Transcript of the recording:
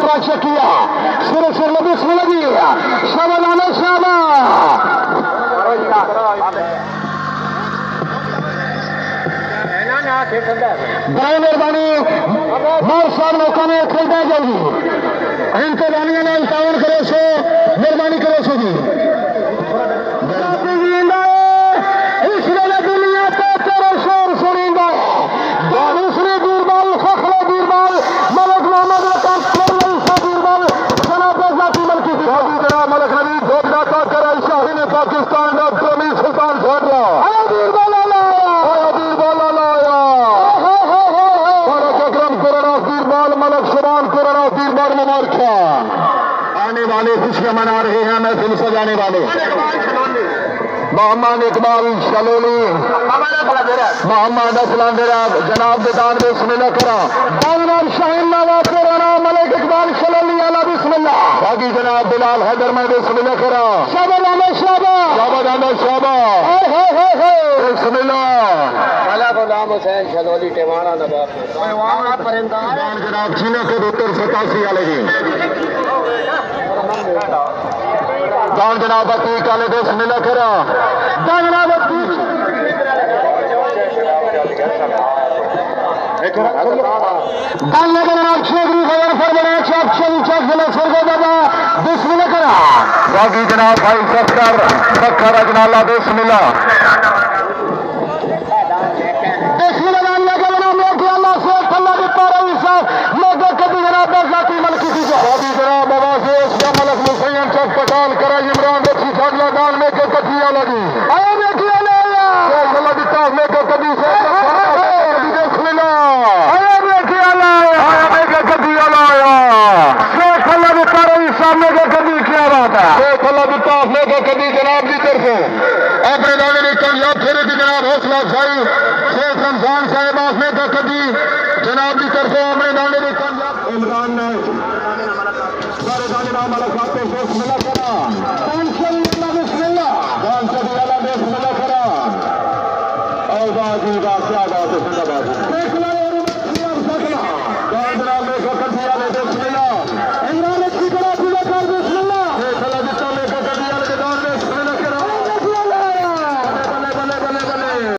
track check किया सिर लगी इसमें लगी शाबाश बड़ी मेहरबानी मौर साहब मौका में खेलता जाएगी इनको जानिए ना 51 करो सो मेहरबानी करो सो जी पाकिस्तान सुल्तान आने वाले खुशियां मना रहे हैं महफिल सजाने वाले मोहम्मद इकबाल शलोली मोहम्मद असलम जनाब बेदान बिस्मिल्लाह करा जनाब शाहीन नवाब पुराना मलिक इकबाल शलोली अला बिस्मिल्लाह बाकी जनाब बिलाल हैदर में बिस्मिल्लाह करा बिस्मिल्लाह गुलाम हुसैन शलोली टेवाड़ा नवाब जनाब चीना के उत्तर 87 वाले जी दान जनाब अतीक वाले बिस्मिल्लाह करा दान जनाब बिस्मिल्लाह करा बाकी जनाब भाई सफर बखर अजनाला बिस्मिल्लाह पठान करा इमरान बच्ची फागला दान में के कथिया लगी आया देखिए ले अल्लाह की ताफ में के कभी से बिस्मिल्लाह आया देखिए ले आया में के कथिया लाया शेख अल्लाह की तारीफ सामने के कभी क्या बात है शेख अल्लाह की ताफ में के कभी जनाब की तरफ अपने दाने ने कामयाब फिर की जनाब हौसला अफजाई शेख रमजान साहब में के कभी जनाब की तरफ अपने दाने ने कामयाब इमरान ने सारे दाने नाम अलग बातें बिस्मिल्लाह करा बिस्मिल्लाह करा और बाजी क्या बात है